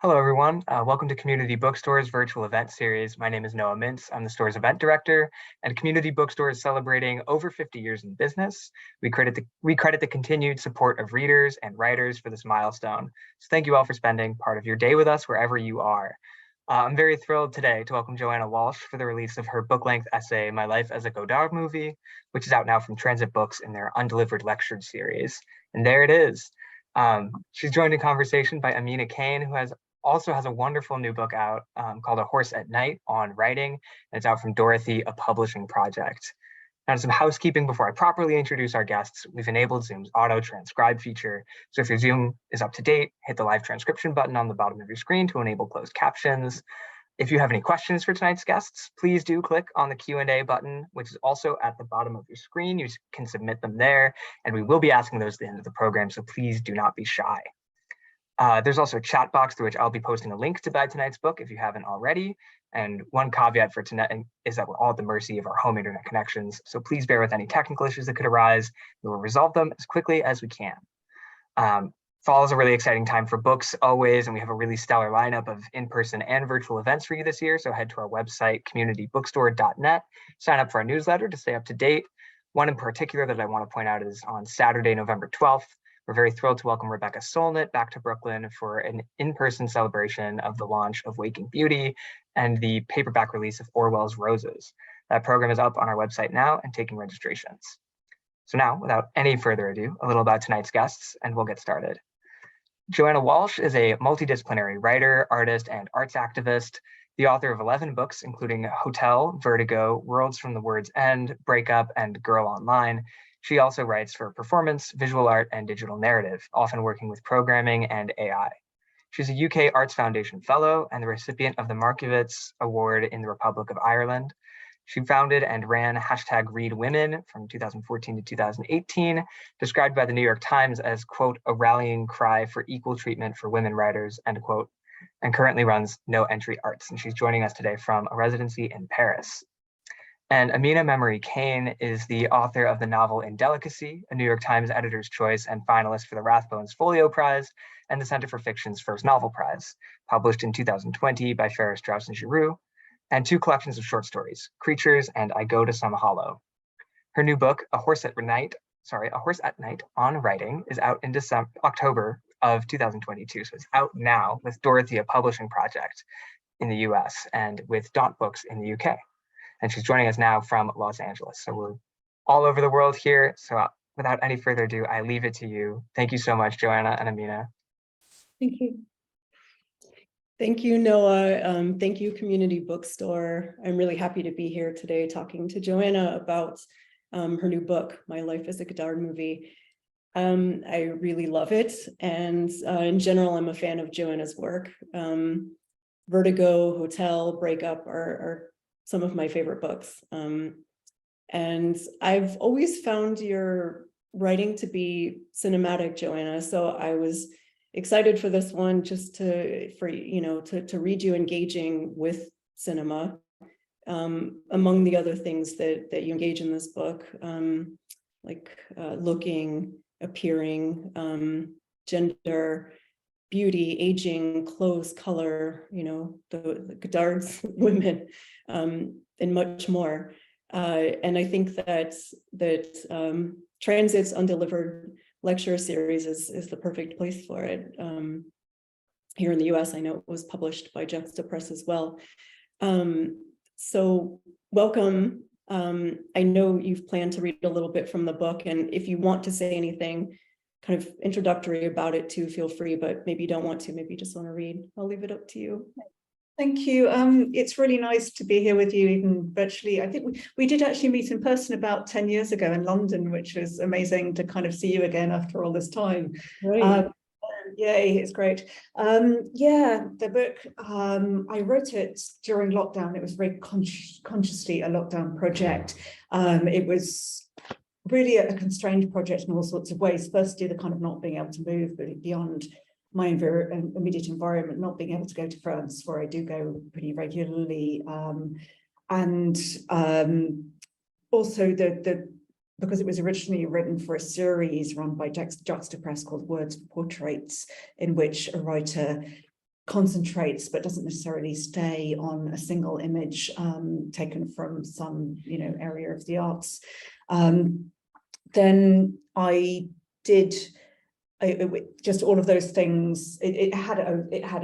Hello, everyone. Welcome to Community Bookstore's virtual event series. My name is Noah Mintz. I'm the store's event director, and Community Bookstore is celebrating over 50 years in business. We credit the continued support of readers and writers for this milestone. So thank you all for spending part of your day with us wherever you are. I'm very thrilled today to welcome Joanna Walsh for the release of her book-length essay, My Life as a Godard Movie, which is out now from Transit Books in their Undelivered Lectures series. And there it is. She's joined in conversation by Amina Cain, who also has a wonderful new book out called A Horse at Night on writing, and it's out from Dorothy, a publishing project. Now, some housekeeping before I properly introduce our guests. We've enabled Zoom's auto transcribe feature. So if your Zoom is up to date, hit the live transcription button on the bottom of your screen to enable closed captions. If you have any questions for tonight's guests, please do click on the Q&A button, which is also at the bottom of your screen. You can submit them there, and we will be asking those at the end of the program, so please do not be shy. There's also a chat box through which I'll be posting a link to buy tonight's book if you haven't already. And one caveat for tonight is that we're all at the mercy of our home internet connections. So please bear with any technical issues that could arise. We will resolve them as quickly as we can. Fall is a really exciting time for books always, and we have a really stellar lineup of in-person and virtual events for you this year. So head to our website, communitybookstore.net, sign up for our newsletter to stay up to date. One in particular that I want to point out is on Saturday, November 12th. We're very thrilled to welcome Rebecca Solnit back to Brooklyn for an in-person celebration of the launch of Waking Beauty and the paperback release of Orwell's Roses. That program is up on our website now and taking registrations. So now, without any further ado, a little about tonight's guests, and we'll get started. Joanna Walsh is a multidisciplinary writer, artist, and arts activist, the author of 11 books, including Hotel, Vertigo, Worlds from the Word's End, Breakup, and Girl Online. She also writes for performance, visual art, and digital narrative, often working with programming and AI. She's a UK Arts Foundation Fellow and the recipient of the Markievicz Award in the Republic of Ireland. She founded and ran #ReadWomen from 2014 to 2018, described by the New York Times as, quote, a rallying cry for equal treatment for women writers, end quote, and currently runs No Entry Arts. And she's joining us today from a residency in Paris. And Amina Cain is the author of the novel Indelicacy, a New York Times Editor's Choice and finalist for the Rathbones Folio Prize and the Center for Fiction's First Novel Prize, published in 2020 by Ferris, Strauss, and Giroux, and 2 collections of short stories, Creatures and I Go to Some Hollow. Her new book, A Horse at Night on Writing, is out in October of 2022, so it's out now with Dorothy, a publishing project in the US, and with Taut Books in the UK. And she's joining us now from Los Angeles. So we're all over the world here. So without any further ado, I leave it to you. Thank you so much, Joanna and Amina. Thank you. Thank you, Noah. Thank you, Community Bookstore. I'm really happy to be here today talking to Joanna about her new book, My Life as a Godard Movie. I really love it. And in general, I'm a fan of Joanna's work. Vertigo, Hotel, Breakup are some of my favorite books. And I've always found your writing to be cinematic, Joanna. So I was excited for this one just to read you engaging with cinema. Among the other things that you engage in this book, like looking, appearing, gender, beauty, aging, clothes, color, the Godard's women, and much more. And I think that Transit's Undelivered Lecture series is the perfect place for it. Here in the US, I know it was published by Juxtapress as well. So welcome. I know you've planned to read a little bit from the book, and if you want to say anything kind of introductory about it too, feel free, but maybe you don't want to, maybe you just want to read. I'll leave it up to you. Thank you. It's really nice to be here with you, even virtually. I think we did actually meet in person about 10 years ago in London, which was amazing to kind of see you again after all this time. Right. Yay, it's great. Yeah, the book, I wrote it during lockdown. It was very consciously a lockdown project. It was really a constrained project in all sorts of ways. Firstly, the kind of not being able to move, but beyond my immediate environment, not being able to go to France, where I do go pretty regularly, and also because it was originally written for a series run by Juxtapress called Words for Portraits, in which a writer concentrates but doesn't necessarily stay on a single image taken from some area of the arts. Then I did just all of those things. It had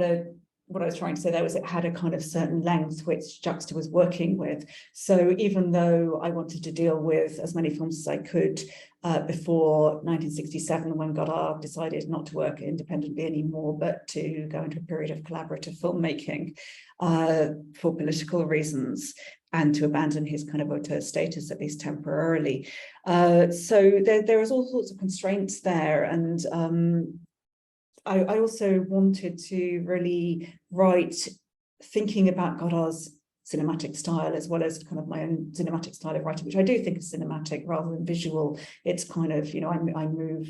a what I was trying to say there was it had a kind of certain length which Juxta was working with. So even though I wanted to deal with as many films as I could before 1967, when Godard decided not to work independently anymore, but to go into a period of collaborative filmmaking for political reasons, and to abandon his kind of auteur status, at least temporarily. So there was all sorts of constraints there. And I also wanted to really write thinking about Godard's cinematic style, as well as kind of my own cinematic style of writing, which I do think is cinematic rather than visual. It's kind of, I move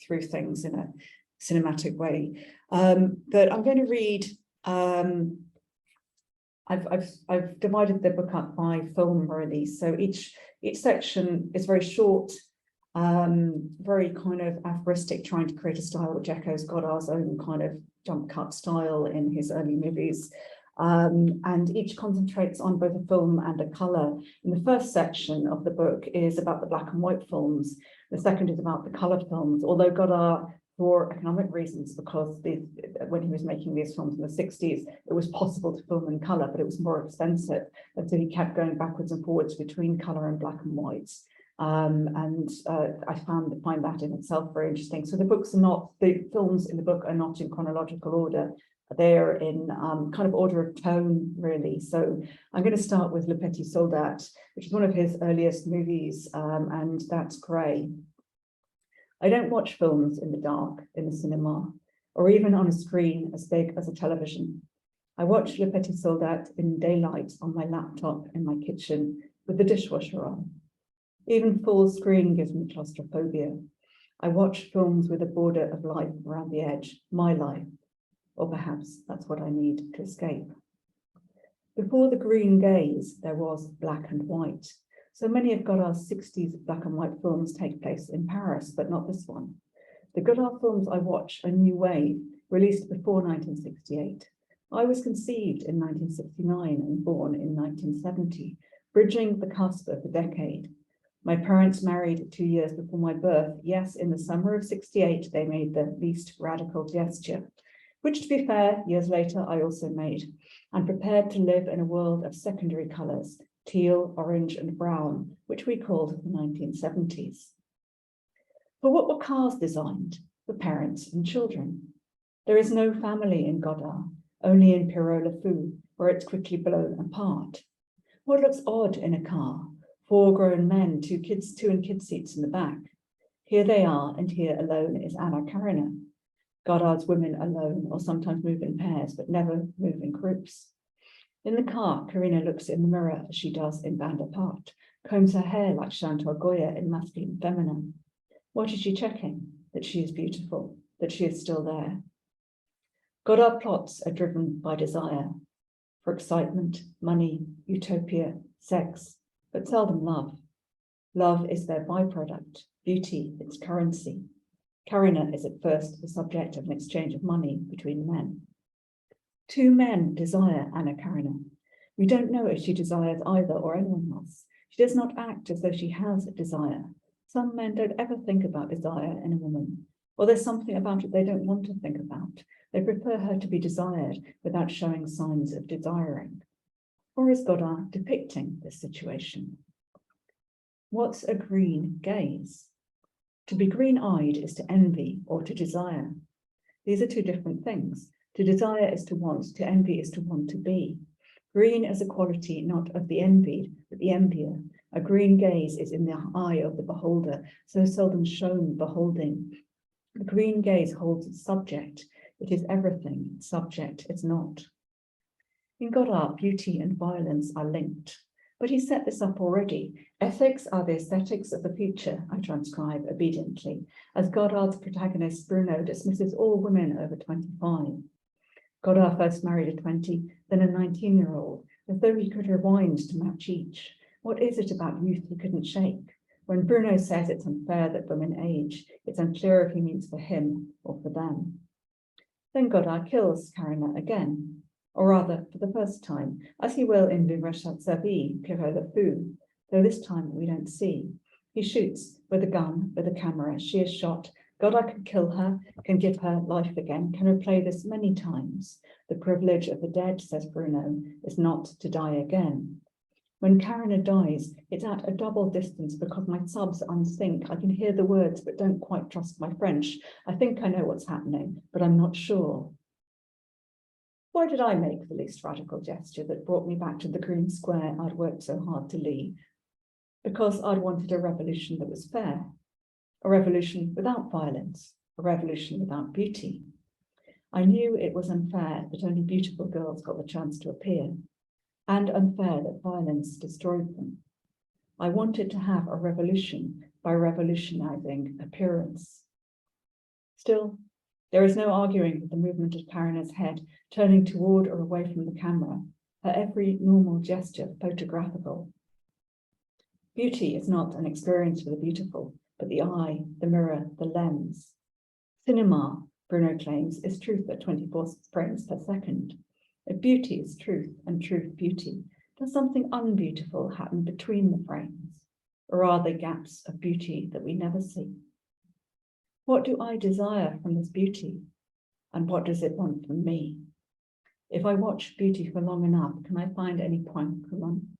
through things in a cinematic way. But I'm going to read, I've divided the book up by film release. So each section is very short, very kind of aphoristic, trying to create a style which echoes Godard's own kind of jump cut style in his early movies. And each concentrates on both a film and a colour. And the first section of the book is about the black and white films. The second is about the coloured films, although Godard, for economic reasons, because when he was making these films in the 60s, it was possible to film in colour, but it was more expensive. And so he kept going backwards and forwards between colour and black and whites. I find that in itself very interesting. So the films in the book are not in chronological order. They're in kind of order of tone, really. So I'm going to start with Le Petit Soldat, which is one of his earliest movies, and that's grey. I don't watch films in the dark in the cinema, or even on a screen as big as a television. I watch Le Petit Soldat in daylight on my laptop in my kitchen with the dishwasher on. Even full screen gives me claustrophobia. I watch films with a border of life around the edge, my life. Or perhaps that's what I need to escape. Before the green gaze, there was black and white. So many of Godard's 60s black and white films take place in Paris, but not this one. The Godard films I watch are new wave, released before 1968. I was conceived in 1969 and born in 1970, bridging the cusp of the decade. My parents married 2 years before my birth. Yes, in the summer of 68, they made the least radical gesture, which, to be fair, years later I also made, and prepared to live in a world of secondary colours, teal, orange and brown, which we called the 1970s. For what were cars designed? For parents and children. There is no family in Godard, only in Pierrot Le Fou, where it's quickly blown apart. What looks odd in a car? 4 grown men, 2 in kid seats in the back. Here they are, and here alone is Anna Karenina. Godard's women alone, or sometimes move in pairs, but never move in groups. In the car, Karina looks in the mirror as she does in Band Apart, combs her hair like Chantal Goya in Masculine and Feminine. What is she checking? That she is beautiful, that she is still there. Godard plots are driven by desire, for excitement, money, utopia, sex, but seldom love. Love is their byproduct, beauty, its currency. Karina is at first the subject of an exchange of money between men. 2 men desire Anna Karenina. We don't know if she desires either or anyone else. She does not act as though she has a desire. Some men don't ever think about desire in a woman, or there's something about it they don't want to think about. They prefer her to be desired without showing signs of desiring. Or is Godard depicting this situation? What's a green gaze? To be green-eyed is to envy or to desire. These are 2 different things. To desire is to want, to envy is to want to be. Green is a quality not of the envied, but the envier. A green gaze is in the eye of the beholder, so seldom shown beholding. The green gaze holds its subject. It is everything, its subject is not. In Godard, beauty and violence are linked. But he set this up already. Ethics are the aesthetics of the future, I transcribe obediently, as Godard's protagonist Bruno dismisses all women over 25. Godard first married a 20, then a 19-year-old, as though he could rewind to match each. What is it about youth he couldn't shake? When Bruno says it's unfair that women age, it's unclear if he means for him or for them. Then Godard kills Carina again, or rather for the first time, as he will in Le Rachat sa vie, Pierrot le Fou, though this time we don't see. He shoots with a gun, with a camera. She is shot. Godard can kill her, can give her life again, can replay this many times. The privilege of the dead, says Bruno, is not to die again. When Carina dies, it's at a double distance because my subs unsync. I can hear the words, but don't quite trust my French. I think I know what's happening, but I'm not sure. Why did I make the least radical gesture that brought me back to the green square I'd worked so hard to leave? Because I'd wanted a revolution that was fair, a revolution without violence, a revolution without beauty. I knew it was unfair that only beautiful girls got the chance to appear, and unfair that violence destroyed them. I wanted to have a revolution by revolutionizing appearance. Still, there is no arguing with the movement of Carina's head, turning toward or away from the camera, her every normal gesture photographical. Beauty is not an experience for the beautiful, but the eye, the mirror, the lens. Cinema, Bruno claims, is truth at 24 frames per second. If beauty is truth and truth beauty, does something unbeautiful happen between the frames? Or are there gaps of beauty that we never see? What do I desire from this beauty? And what does it want from me? If I watch beauty for long enough, can I find any point commun?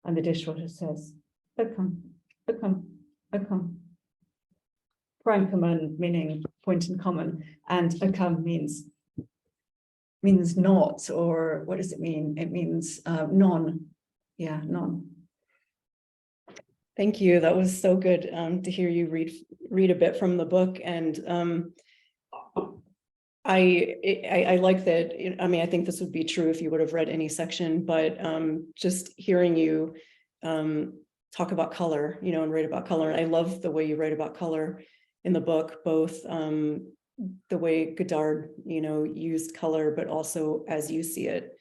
And the dishwasher says, "Come, come, come." Point commun meaning point in common, and come means not, or what does it mean? It means non. Yeah, non. Thank you. That was so good to hear you read a bit from the book, and I like that. I mean, I think this would be true if you would have read any section, but just hearing you talk about color, and write about color. I love the way you write about color in the book, both the way Godard, used color, but also as you see it.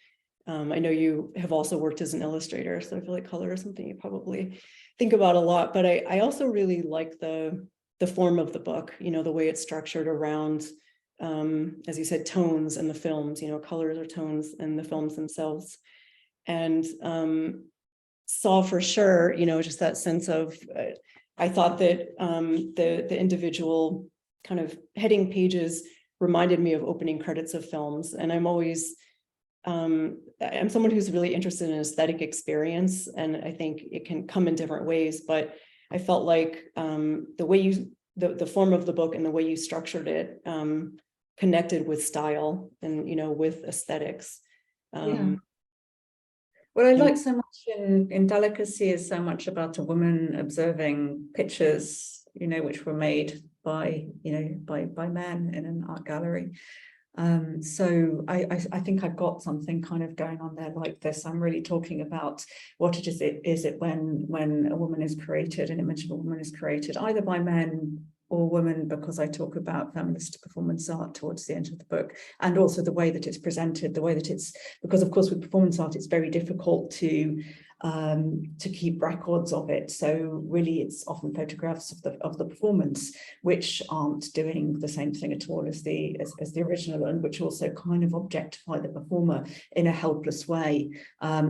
I know you have also worked as an illustrator, so I feel like color is something you probably think about a lot, but I also really like the form of the book, the way it's structured around, as you said, tones and the films, colors or tones and the films themselves. And saw for sure, just that sense of, I thought that the individual kind of heading pages reminded me of opening credits of films. And I'm always, I'm someone who's really interested in aesthetic experience, and I think it can come in different ways, but I felt like the way the form of the book and the way you structured it connected with style and, with aesthetics. Yeah. What I like so much in Delicacy is so much about a woman observing pictures, which were made by men in an art gallery. So I think I've got something kind of going on there like this. I'm really talking about what is it when a woman is created, an image of a woman is created, either by men or women, because I talk about feminist performance art towards the end of the book, and also the way that it's presented, the way that it's, because of course with performance art it's very difficult to keep records of it. So really it's often photographs of the performance which aren't doing the same thing at all as the original, and which also kind of objectify the performer in a helpless way.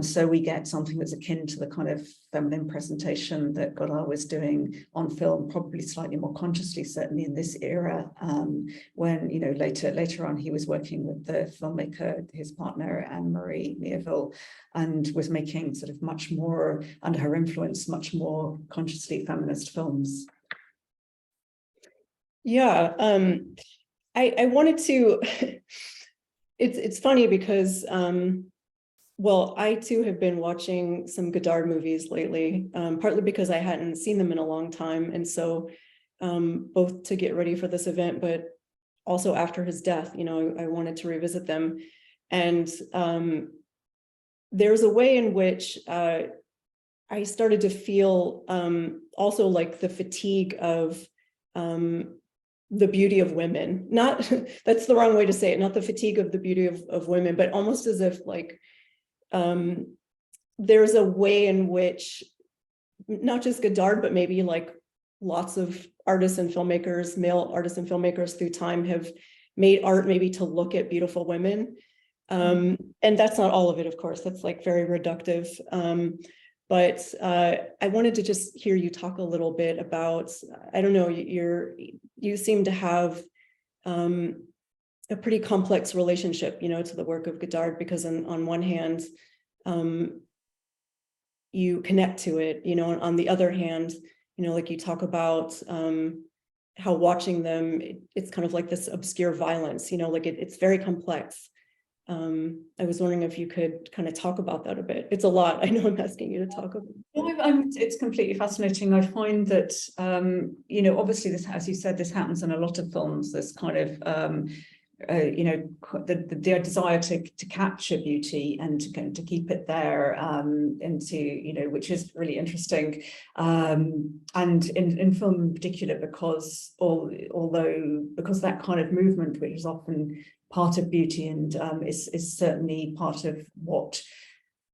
So we get something that's akin to the kind of feminine presentation that Godard was doing on film, probably slightly more consciously, certainly in this era, when later on he was working with the filmmaker, his partner Anne-Marie Mieville, and was making sort of much more, under her influence, much more consciously feminist films. Yeah, I wanted to, it's funny because, well, I too have been watching some Godard movies lately, partly because I hadn't seen them in a long time. And so both to get ready for this event, but also after his death, I wanted to revisit them. And there's a way in which I started to feel also like the fatigue of the beauty of women. Not, that's the wrong way to say it, not the fatigue of the beauty of women, but almost as if like there's a way in which not just Godard, but maybe like lots of artists and filmmakers, male artists and filmmakers through time have made art maybe to look at beautiful women. And that's not all of it, of course, that's like very reductive. But I wanted to just hear you talk a little bit about, I don't know, you seem to have a pretty complex relationship, to the work of Godard, because on one hand, you connect to it, on the other hand, like you talk about how watching them, it's kind of like this obscure violence, like it's very complex. I was wondering if you could kind of talk about that a bit. It's a lot. I know I'm asking you to talk about. It's completely fascinating. I find that, obviously this, as you said, this happens in a lot of films, this kind of, the desire to capture beauty and to keep it there, and to, which is really interesting. And in film in particular, because that kind of movement, which is often part of beauty and is certainly part of what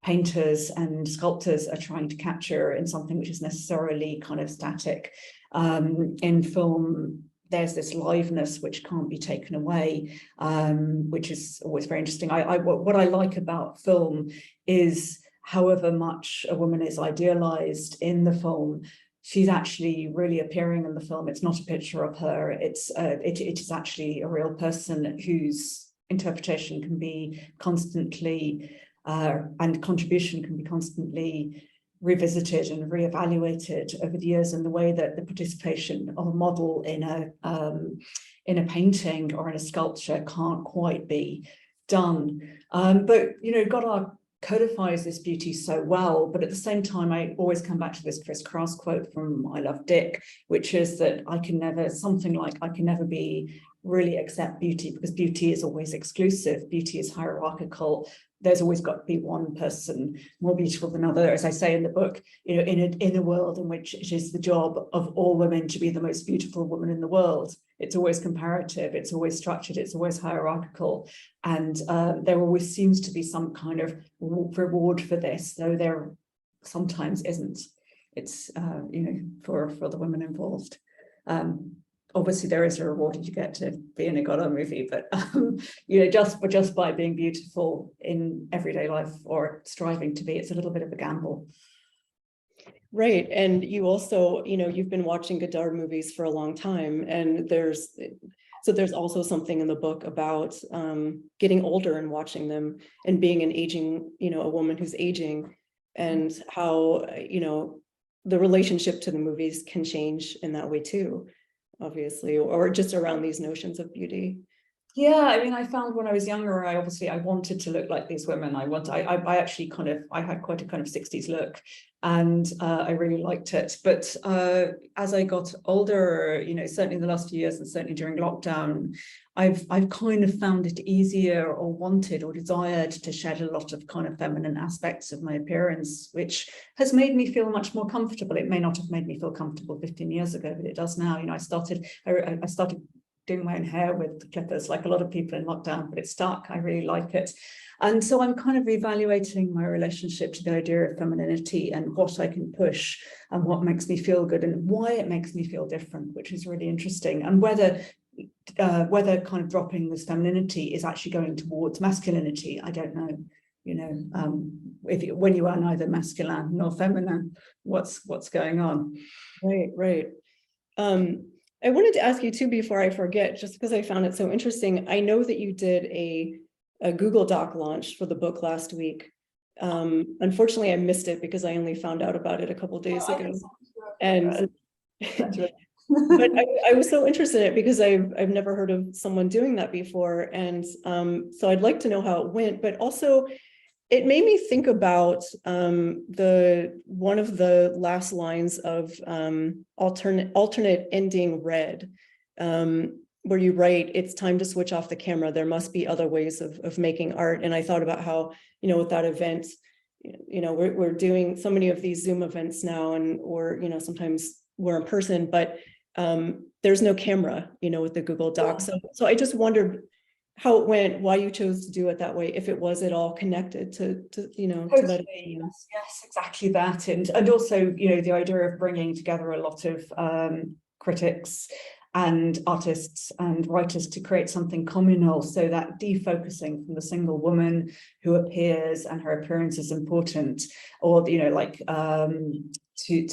painters and sculptors are trying to capture in something which is necessarily kind of static. In film, there's this liveness which can't be taken away, which is always very interesting. What I like about film is, however much a woman is idealized in the film, she's actually really appearing in the film. It's not a picture of her. It is actually a real person whose interpretation can be constantly, and contribution can be constantly revisited and reevaluated over the years, in the way that the participation of a model in a painting or in a sculpture can't quite be done. But Godard codifies this beauty so well, but at the same time, I always come back to this Chris Kraus quote from I Love Dick, which is that I can never be really accept beauty, because beauty is always exclusive, beauty is hierarchical. There's always got to be one person more beautiful than another, as I say in the book, in a world in which it is the job of all women to be the most beautiful woman in the world. It's always comparative, it's always structured, it's always hierarchical. And there always seems to be some kind of reward for this, though there sometimes isn't. It's, for the women involved. Obviously, there is a reward if you get to be in a Godard movie, but just by being beautiful in everyday life or striving to be, it's a little bit of a gamble. Right, and you also, you've been watching Godard movies for a long time, and there's also something in the book about getting older and watching them, and being an aging, a woman who's aging, and how the relationship to the movies can change in that way too, obviously, or just around these notions of beauty. Yeah, I mean, I found when I was younger, I wanted to look like these women. I had quite a kind of 60s look, and I really liked it. But as I got older, certainly in the last few years, and certainly during lockdown, I've kind of found it easier, or wanted or desired, to shed a lot of kind of feminine aspects of my appearance, which has made me feel much more comfortable. It may not have made me feel comfortable 15 years ago, but it does now. I started doing my own hair with clippers, like a lot of people in lockdown, but it's stuck. I really like it. And so I'm kind of reevaluating my relationship to the idea of femininity, and what I can push, and what makes me feel good, and why it makes me feel different, which is really interesting. And whether kind of dropping this femininity is actually going towards masculinity, I don't know. When you are neither masculine nor feminine, what's going on? Right. I wanted to ask you too, before I forget, just because I found it so interesting. I know that you did a Google Doc launch for the book last week. Unfortunately, I missed it because I only found out about it a couple of days ago. And but I was so interested in it because I've never heard of someone doing that before, and so I'd like to know how it went. But also, it made me think about one of the last lines of alternate ending red, where you write, "It's time to switch off the camera. There must be other ways of making art." And I thought about how, with that event, we're doing so many of these Zoom events now, or sometimes we're in person, but there's no camera, with the Google Doc. So I just wondered how it went, why you chose to do it that way, if it was at all connected to Totally, that. yes, exactly that. And also, the idea of bringing together a lot of critics and artists and writers to create something communal, so that defocusing from the single woman who appears and her appearance is important, or like to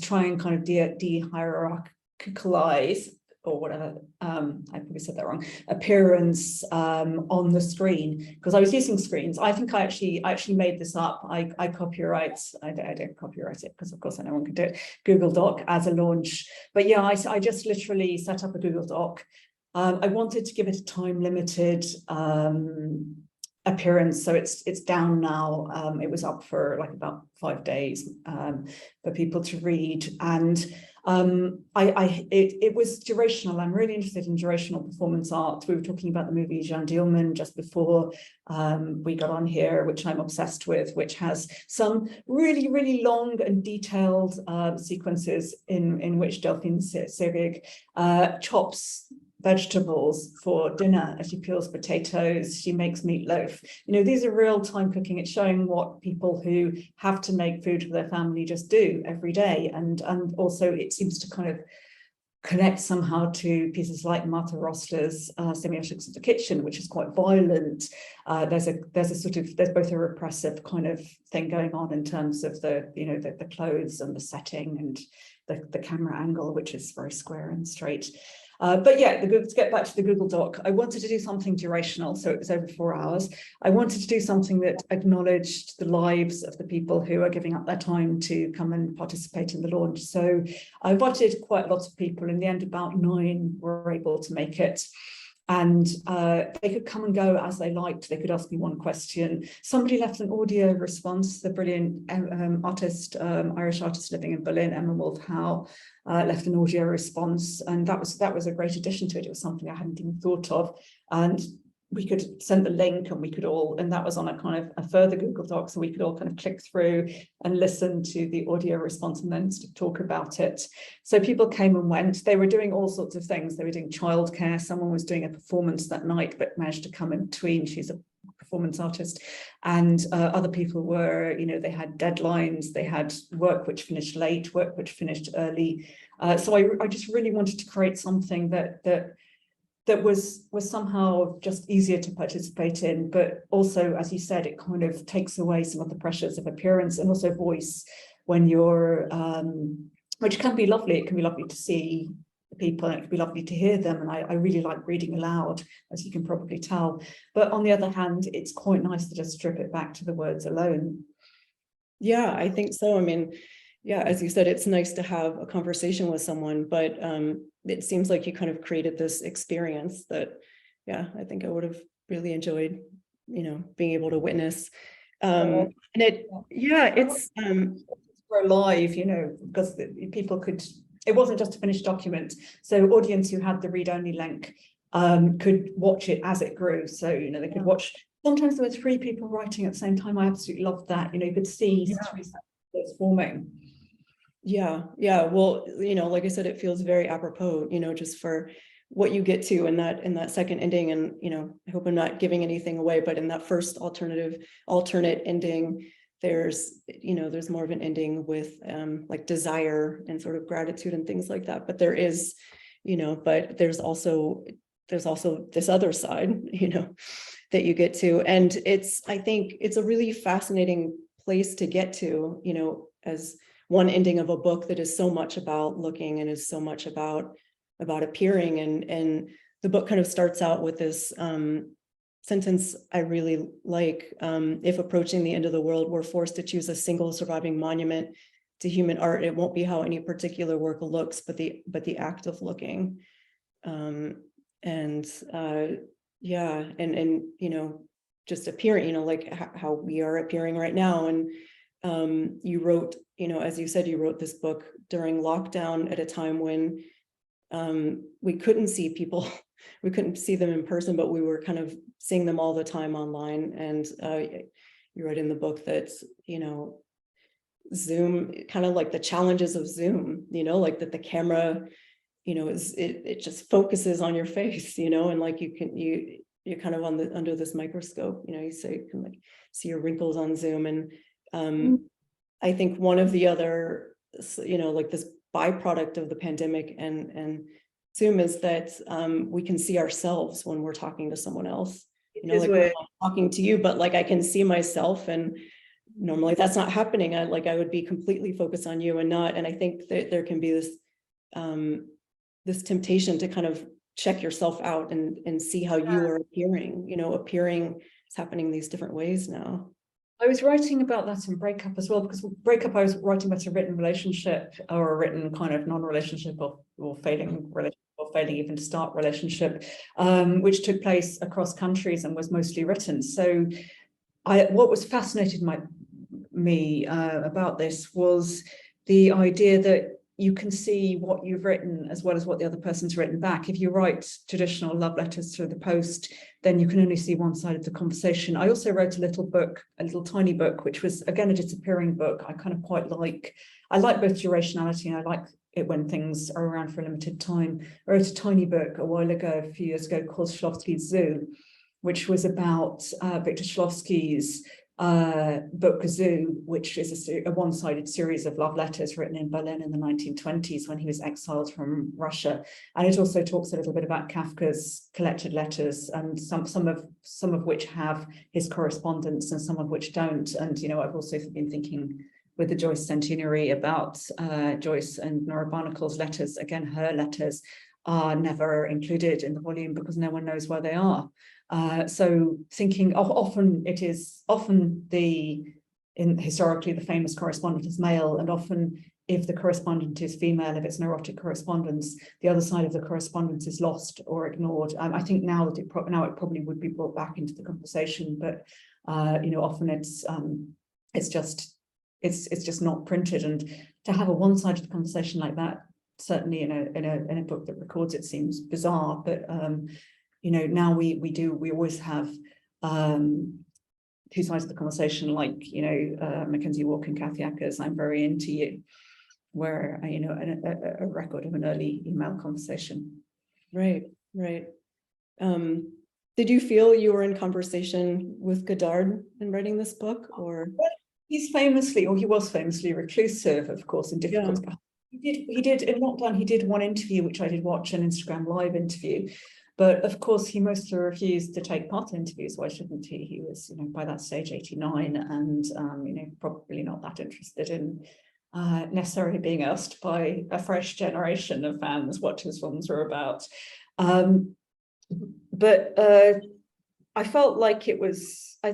try and kind of de-hierarchicalize, or whatever, I probably said that wrong, appearance on the screen, because I was using screens. I think I actually made this up. I don't copyright it, because of course no one can do it, Google Doc as a launch. But yeah, I just literally set up a Google Doc. I wanted to give it a time limited appearance, so it's down now. It was up for like about 5 days for people to read, and it was durational. I'm really interested in durational performance art. We were talking about the movie Jean Dielman just before we got on here, which I'm obsessed with, which has some really, really long and detailed sequences in which Delphine Seyrig chops vegetables for dinner, as she peels potatoes, she makes meatloaf. These are real time cooking. It's showing what people who have to make food for their family just do every day. And also it seems to kind of connect somehow to pieces like Martha Roster's Semiotics of the Kitchen, which is quite violent. There's both a repressive kind of thing going on in terms of the clothes and the setting and the camera angle, which is very square and straight. But yeah, to get back to the Google Doc, I wanted to do something durational, so it was over 4 hours. I wanted to do something that acknowledged the lives of the people who are giving up their time to come and participate in the launch. So I invited quite a lot of people. In the end, about 9 were able to make it. And they could come and go as they liked. They could ask me one question. Somebody left an audio response. The brilliant Irish artist living in Berlin, Emma Wolf-Howe, left an audio response, and that was a great addition to it. It was something I hadn't even thought of, and we could send the link, and we could all, and that was on a kind of a further Google Doc, so we could all kind of click through and listen to the audio response and then talk about it. So people came and went. They were doing all sorts of things. They were doing childcare. Someone was doing a performance that night but managed to come in between. She's a performance artist, and other people were, they had deadlines, they had work which finished late, work which finished early. So I just really wanted to create something that was somehow just easier to participate in, but also, as you said, it kind of takes away some of the pressures of appearance and also voice when you're, which can be lovely. It can be lovely to see people, and it can be lovely to hear them, and I really like reading aloud, as you can probably tell. But on the other hand, it's quite nice to just strip it back to the words alone. Yeah, I think so. I mean, yeah, as you said, it's nice to have a conversation with someone, but it seems like you kind of created this experience that, yeah, I think I would have really enjoyed, being able to witness. And it's for live, because people could. It wasn't just a finished document, so audience who had the read-only link could watch it as it grew. So they could watch. Sometimes there were 3 people writing at the same time. I absolutely loved that. You could see 3 sentences forming. Yeah. Well, like I said, it feels very apropos, just for what you get to in that second ending. And, I hope I'm not giving anything away, but in that first alternate ending, there's more of an ending with like desire and sort of gratitude and things like that. But there is, but there's also this other side, that you get to. And I think it's a really fascinating place to get to, as one ending of a book that is so much about looking and is so much about appearing. And the book kind of starts out with this sentence I really like. If approaching the end of the world, we're forced to choose a single surviving monument to human art, it won't be how any particular work looks, but the act of looking. Just appearing, like how we are appearing right now. And you wrote, as you said, you wrote this book during lockdown at a time when we couldn't see people, we couldn't see them in person, but we were kind of seeing them all the time online. And you wrote in the book that, Zoom, kind of like the challenges of Zoom, like that the camera, it just focuses on your face, and like you're kind of under this microscope, you say you can like see your wrinkles on Zoom. And I think one of the other, like this byproduct of the pandemic and assume is that we can see ourselves when we're talking to someone else. You know, Is like weird. I'm talking to you, but like I can see myself, and normally that's not happening. I would be completely focused on you and not. And I think that there can be this this temptation to kind of check yourself out and see how you are appearing. You know, appearing is happening these different ways now. I was writing about that in Breakup as well, because Breakup, I was writing about a written relationship or a written kind of non-relationship or failing relationship or failing even to start relationship, which took place across countries and was mostly written. So what was fascinated me about this was the idea that you can see what you've written as well as what the other person's written back. If you write traditional love letters through the post, then you can only see one side of the conversation. I also wrote a little tiny book, which was, again, a disappearing book. I kind of quite like, I like both durationality and I like it when things are around for a limited time. I wrote a tiny book a few years ago, called Shklovsky's Zoo, which was about Victor Shklovsky's book Zoo, which is a one-sided series of love letters written in Berlin in the 1920s when he was exiled from Russia. And it also talks a little bit about Kafka's collected letters, and some of which have his correspondence and some of which don't. And you know, I've also been thinking with the Joyce centenary about Joyce and Nora Barnacle's letters. Again, her letters are never included in the volume because no one knows where they are. So thinking often historically the famous correspondent is male, and often if the correspondent is female, if it's an erotic correspondence, the other side of the correspondence is lost or ignored. I think now it probably would be brought back into the conversation, but you know, often it's just not printed. And to have a one-sided conversation like that, certainly in a book that records it, seems bizarre. But you know, now we always have two sides of the conversation, like, you know, Mackenzie Walker and Kathy Ackers, I'm very into you, where, you know, a record of an early email conversation. Right. Did you feel you were in conversation with Godard in writing this book, or? He was famously reclusive, of course, and difficult. Yeah. He did in lockdown, he did one interview, which I did watch, an Instagram live interview. But of course, he mostly refused to take part in interviews. Why shouldn't he? He was, you know, by that stage 89, and you know, probably not that interested in necessarily being asked by a fresh generation of fans what his films were about. But I felt like it was, I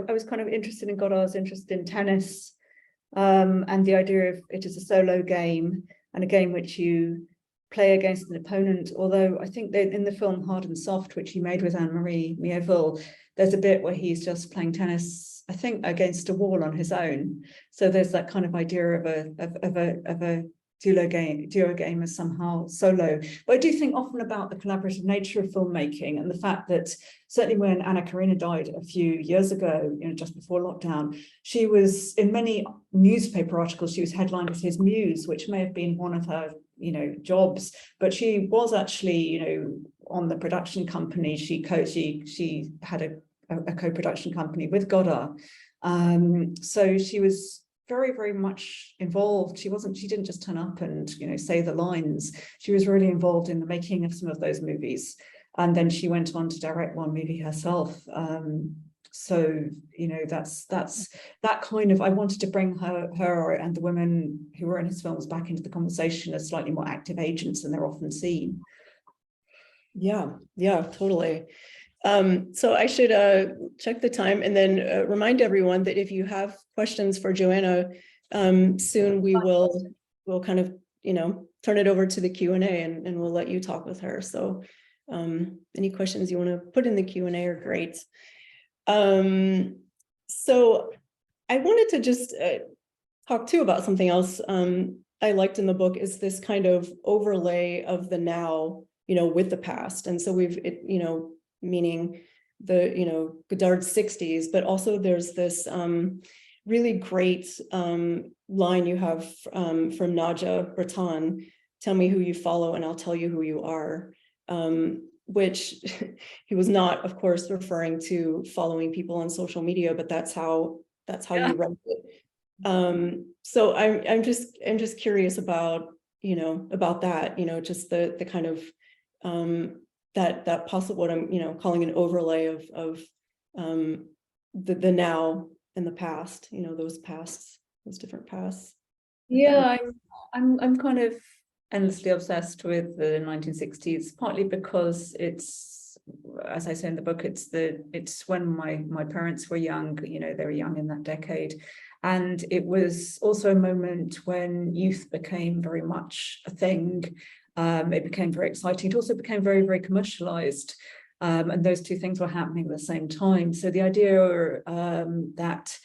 was kind of interested in Godard's interest in tennis, and the idea of it as a solo game and a game which you play against an opponent. Although I think that in the film Hard and Soft, which he made with Anne-Marie Mieville, there's a bit where he's just playing tennis, I think, against a wall on his own. So there's that kind of idea of a duo game as somehow solo. But I do think often about the collaborative nature of filmmaking, and the fact that certainly when Anna Karenina died a few years ago, you know, just before lockdown, she was in many newspaper articles, she was headlined as his muse, which may have been one of her, you know, jobs, but she was actually, you know, on the production company. She had a co-production company with Godard. So she was very, very much involved. She didn't just turn up and, you know, say the lines. She was really involved in the making of some of those movies. And then she went on to direct one movie herself. So, you know, that's that kind of, I wanted to bring her and the women who were in his films back into the conversation as slightly more active agents than they're often seen. Yeah, totally. So I should check the time and then remind everyone that if you have questions for Joanna, soon we'll kind of, you know, turn it over to the Q&A and we'll let you talk with her. So any questions you want to put in the Q&A are great. So I wanted to just talk too about something else I liked in the book, is this kind of overlay of the now, you know, with the past. And so you know, meaning the, you know, Godard's 60s, but also there's this really great line you have from Nadja Breton, tell me who you follow and I'll tell you who you are, which he was not, of course, referring to following people on social media, but that's how you wrote it. So I'm just curious about, you know, about that, you know, just the kind of that possible, what I'm, calling an overlay of the now and the past, those different pasts. Yeah, I'm kind of endlessly obsessed with the 1960s, partly because it's, as I say in the book, it's when my parents were young, they were young in that decade. And it was also a moment when youth became very much a thing. It became very exciting. It also became very, very commercialized. And those two things were happening at the same time. So the idea that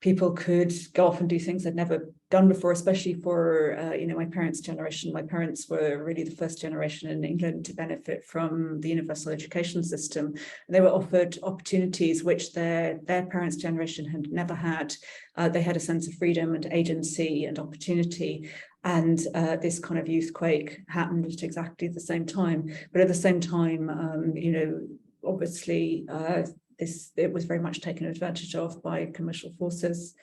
people could go off and do things they'd never done before, especially for, my parents' generation. My parents were really the first generation in England to benefit from the universal education system. They were offered opportunities which their parents' generation had never had. They had a sense of freedom and agency and opportunity. And this kind of youth quake happened at exactly the same time. But at the same time, obviously, it was very much taken advantage of by commercial forces.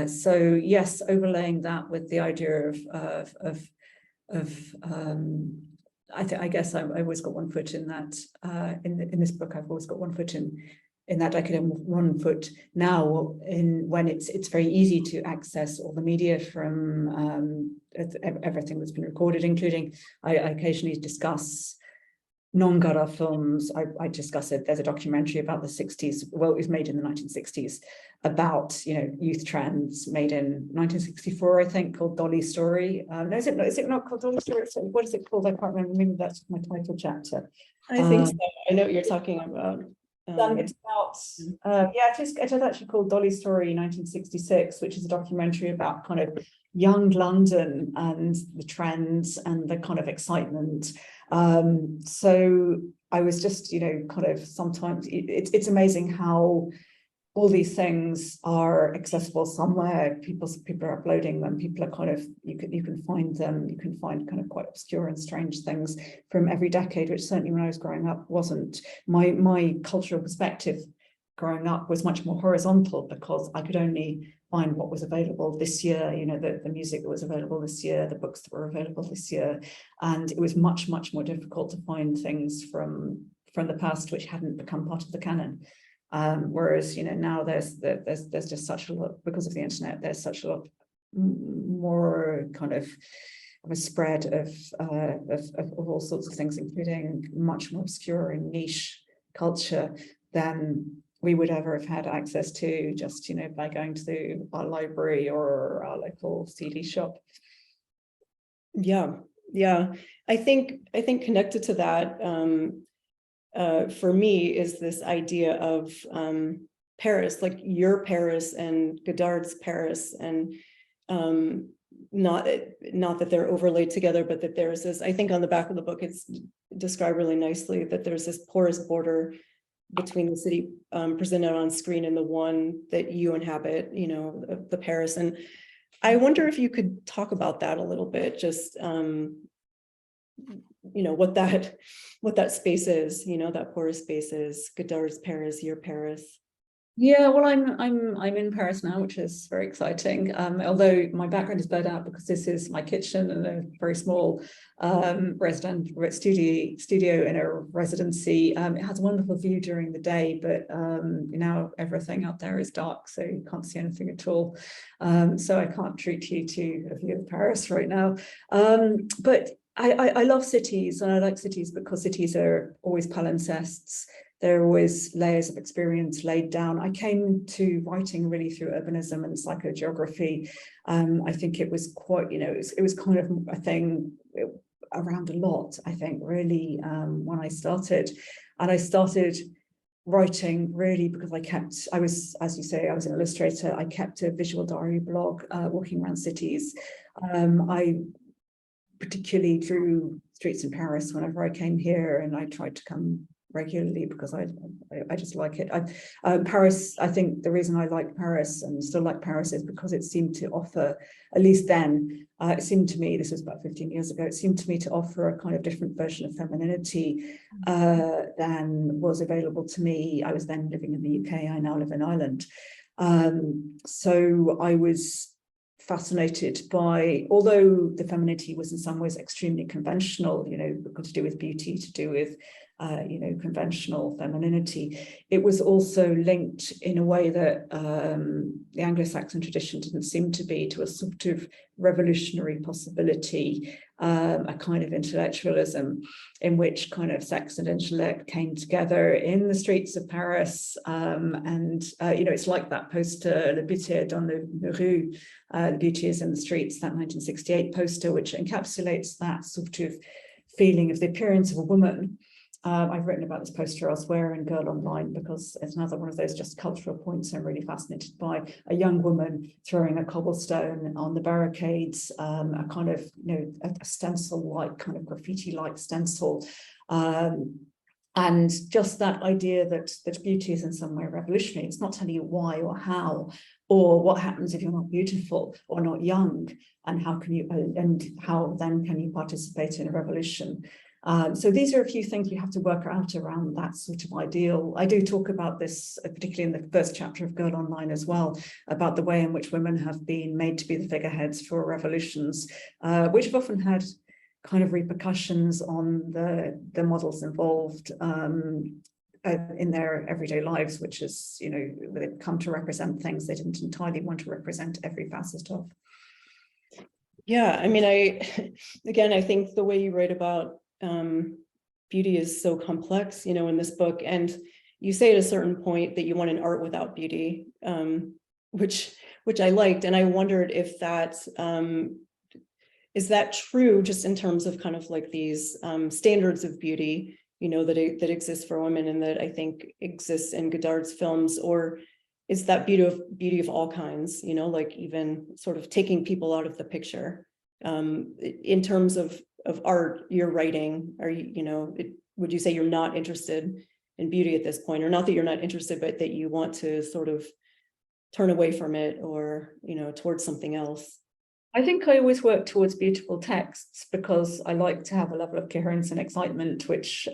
So yes, overlaying that with the idea I guess I always got one foot in that. In this book, I've always got one foot in that decade and one foot now in when it's very easy to access all the media from everything that's been recorded, including I occasionally discuss non-Godard films. I discuss it. There's a documentary about the 60s. Well, it was made in the 1960s about, youth trends, made in 1964, I think, called Dolly's Story. No, is it not called Dolly's Story? What is it called? I can't remember. Maybe that's my title chapter. I think so. I know what you're talking about. It's about, it is actually called Dolly's Story 1966, which is a documentary about kind of young London and the trends and the kind of excitement. So I was just, kind of sometimes it's amazing how all these things are accessible somewhere. People are uploading them. People are kind of, you can find them. You can find kind of quite obscure and strange things from every decade, which certainly when I was growing up wasn't. My cultural perspective growing up was much more horizontal because I could only find what was available this year, the music that was available this year, the books that were available this year. And it was much, much more difficult to find things from the past which hadn't become part of the canon. Whereas, now there's just such a lot, because of the internet, there's such a lot more kind of a spread of all sorts of things, including much more obscure and niche culture than we would ever have had access to just, by going to our library or our local CD shop. Yeah. I think connected to that, for me, is this idea of Paris, like your Paris and Godard's Paris, and not that they're overlaid together, but that there's this, I think on the back of the book, it's described really nicely that there's this porous border between the city presented on screen and the one that you inhabit, the Paris. And I wonder if you could talk about that a little bit, just what that space is, that porous space is, Godard's Paris, your Paris. Yeah, well, I'm in Paris now, which is very exciting. Although my background is blurred out because this is my kitchen and a very small studio in a residency. It has a wonderful view during the day, but now everything out there is dark, so you can't see anything at all. So I can't treat you to a view of Paris right now. But I love cities, and I like cities because cities are always palimpsests. There are always layers of experience laid down. I came to writing really through urbanism and psychogeography. I think it was quite, it was kind of a thing around a lot, I think, really, when I started. And I started writing really because I was, as you say, I was an illustrator. I kept a visual diary blog, walking around cities. I particularly drew streets in Paris whenever I came here, and I tried to come regularly because I just like it. Paris, I think the reason I like Paris and still like Paris is because it seemed to offer, at least then, it seemed to me, this was about 15 years ago, it seemed to me to offer a kind of different version of femininity than was available to me. I was then living in the UK, I now live in Ireland. So I was fascinated by, although the femininity was in some ways extremely conventional, you know, got to do with beauty, to do with you know, conventional femininity, it was also linked in a way that the Anglo-Saxon tradition didn't seem to be, to a sort of revolutionary possibility, a kind of intellectualism in which kind of sex and intellect came together in the streets of Paris. And, you know, it's like that poster, Le Beauté dans le rue, The Beauty is in the Streets, that 1968 poster, which encapsulates that sort of feeling of the appearance of a woman. I've written about this poster elsewhere in Girl Online because it's another one of those just cultural points I'm really fascinated by. A young woman throwing a cobblestone on the barricades, a kind of, you know, a stencil-like, kind of graffiti-like stencil. And just that idea that beauty is in some way revolutionary. It's not telling you why or how, or what happens if you're not beautiful or not young, and how can you, and how then can you participate in a revolution. So these are a few things we have to work out around that sort of ideal. I do talk about this, particularly in the first chapter of Girl Online as well, about the way in which women have been made to be the figureheads for revolutions, which have often had kind of repercussions on the models involved in their everyday lives, which is, you know, they've come to represent things they didn't entirely want to represent every facet of. Yeah, I mean, I think the way you write about beauty is so complex, you know, in this book, and you say at a certain point that you want an art without beauty, which I liked, and I wondered if that is that true, just in terms of kind of like these standards of beauty, you know, that exist for women and that I think exists in Godard's films, or is that beauty of all kinds, you know, like even sort of taking people out of the picture, in terms of art you're writing? Are you, you know, would you say you're not interested in beauty at this point, or not that you're not interested, but that you want to sort of turn away from it, or, you know, towards something else? I think I always work towards beautiful texts because I like to have a level of coherence and excitement, which